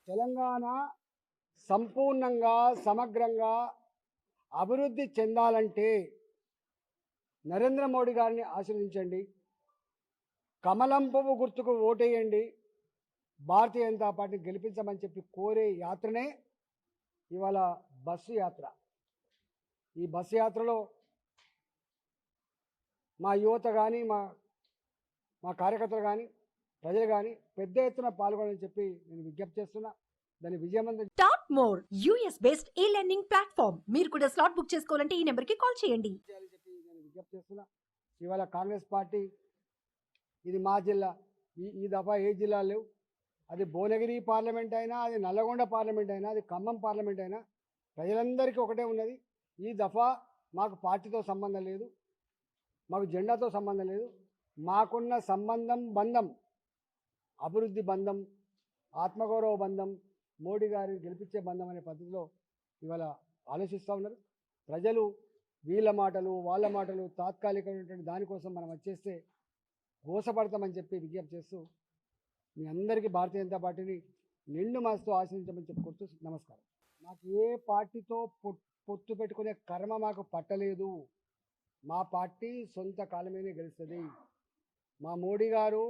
తెలంగాణ సంపూర్ణంగా సమగ్రంగా అభివృద్ధి చెందాలంటే నరేంద్ర మోడీ గారిని ఆశీర్వదించండి, కమలం పువ్వు గుర్తుకు ఓటేయండి, భారతీయ జనతా పార్టీని గెలిపించమని చెప్పి కోరే యాత్రనే ఇవాళ బస్సు యాత్ర. ఈ బస్సు యాత్రలో మా యువత కానీ మా కార్యకర్తలు కానీ ప్రజలు కానీ పెద్ద ఎత్తున పాల్గొనాలని చెప్పి నేను విజ్ఞప్తి చేస్తున్నా. దాని విజయవంతం start more US based e-learning platform. మీరు కూడా స్లాట్ బుక్ చేసుకోవాలంటే ఈ నెంబర్కి కాల్ చేయండి. చెప్పి నేను విజ్ఞప్తి చేస్తున్నా. ఇవాళ కాంగ్రెస్ పార్టీ ఇది మా జిల్లా, ఈ దఫా ఏ జిల్లా లేవు. అది భువనగిరి పార్లమెంట్ అయినా, అది నల్లగొండ పార్లమెంట్ అయినా, అది ఖమ్మం పార్లమెంట్ అయినా ప్రజలందరికీ ఒకటే ఉన్నది. ఈ దఫా మాకు పార్టీతో సంబంధం లేదు, మాకు జెండాతో సంబంధం లేదు. మాకున్న సంబంధం బంధం అభివృద్ధి బంధం, ఆత్మగౌరవ బంధం, మోడీ గారిని గెలిపించే బంధం అనే పద్ధతిలో ఇవాళ ఆలోచిస్తూ ఉన్నారు. ప్రజలు వీళ్ళ మాటలు వాళ్ళ మాటలు తాత్కాలికమైనటువంటి దానికోసం మనం వచ్చేస్తే గోసపడతామని చెప్పి విజ్ఞప్తి చేస్తూ మీ అందరికీ భారతీయ జనతా పార్టీని నిండు మనసుతో ఆశీర్వదించమని చెప్పుకుంటూ నమస్కారం. మాకు ఏ పార్టీతో పొత్తు పెట్టుకునే కర్మ మాకు పట్టలేదు. మా పార్టీ సొంత కాలమేనే గెలుస్తుంది. మా మోడీ గారు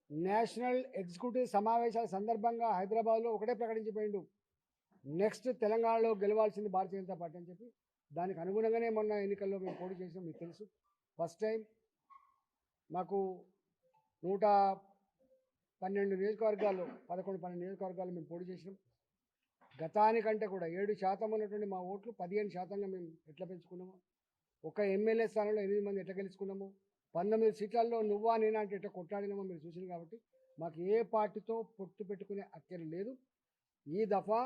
నేషనల్ ఎగ్జిక్యూటివ్ సమావేశాల సందర్భంగా హైదరాబాద్లో ఒకటే ప్రకటించిపోయిండు, నెక్స్ట్ తెలంగాణలో గెలవాల్సింది భారతీయ జనతా పార్టీ అని చెప్పి. దానికి అనుగుణంగానే మొన్న ఎన్నికల్లో మేము పోటీ చేసాం. మీకు తెలుసు, ఫస్ట్ టైం మాకు 112 నియోజకవర్గాల్లో 11-12 నియోజకవర్గాల్లో మేము పోటీ చేసినాం. గతానికంటే కూడా 7% ఉన్నటువంటి మా ఓట్లు 15%గా మేము ఎట్లా పెంచుకున్నాము. ఒక ఎమ్మెల్యే స్థానంలో 8 మంది ఎట్లా గెలుచుకున్నాము. 19 సీట్లలో నువ్వా నేనా అంటే ఎట్లా కొట్లాడినామో మీరు చూసింది. కాబట్టి మాకు ఏ పార్టీతో పొత్తు పెట్టుకునే అక్కర లేదు. ఈ దఫా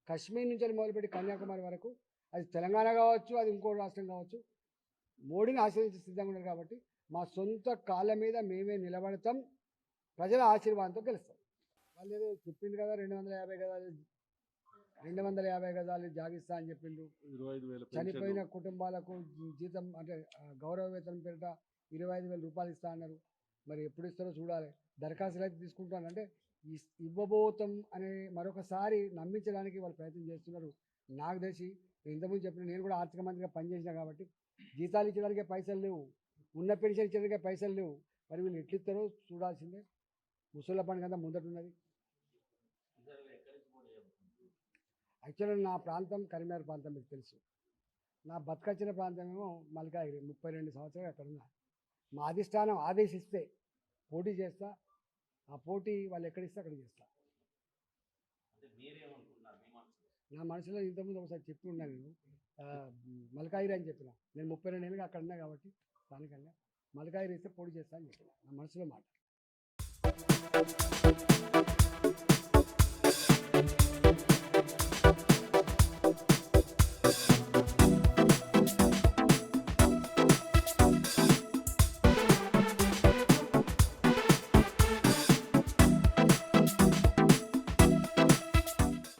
కశ్మీర్ నుంచి మొదలుపెట్టి కన్యాకుమారి వరకు, అది తెలంగాణ కావచ్చు, అది ఇంకో రాష్ట్రం కావచ్చు, మోడీని ఆశీర్వదించి సిద్ధంగా ఉన్నారు. కాబట్టి మా సొంత కాళ్ళ మీద మేమే నిలబడతాం, ప్రజల ఆశీర్వాదంతో గెలుస్తాం. వాళ్ళు ఏదో చెప్పింది కదా 250 గజాలు జాగిస్తా అని చెప్పిండు. చనిపోయిన కుటుంబాలకు జీతం అంటే గౌరవ వేతనం పేరిట 25,000 రూపాయలు ఇస్తా అన్నారు. మరి ఎప్పుడు ఇస్తారో చూడాలి. దరఖాస్తులు అయితే తీసుకుంటానంటే ఇవ్వబోతాం అనే మరొకసారి నమ్మించడానికి వాళ్ళు ప్రయత్నం చేస్తున్నారు. నాకు తెలిసి ఇంతకుముందు చెప్పిన, నేను కూడా ఆర్థిక మంత్రిగా పనిచేసిన కాబట్టి జీతాలు ఇచ్చడానికే పైసలు లేవు, ఉన్న పెన్షన్ ఇచ్చడానికే పైసలు లేవు. మరి వీళ్ళు ఎట్లిస్తారో చూడాల్సిందే. ముసళ్ళ పండుగ అంతా ముందటున్నది. యాక్చువల్గా నా ప్రాంతం కరీంనగర్ ప్రాంతం, మీకు తెలుసు. నా బతకచ్చిన ప్రాంతం ఏమో మల్కాగిరి. 32 సంవత్సరాలు అక్కడ ఉన్నా. మా అధిష్టానం ఆదేశిస్తే పోటీ చేస్తా. ఆ పోటీ వాళ్ళు ఎక్కడిస్తే అక్కడ చేస్తా. నా మనసులో ఇంతకుముందు ఒకసారి చెప్పి ఉన్నాను, నేను మల్కాగిరి అని చెప్పిన. నేను 32 ఏళ్ళుగా అక్కడ ఉన్నా కాబట్టి స్థానికంగా మల్కాగిరి ఇస్తే పోటీ చేస్తా అని చెప్పిన. నా మనసులో మాట.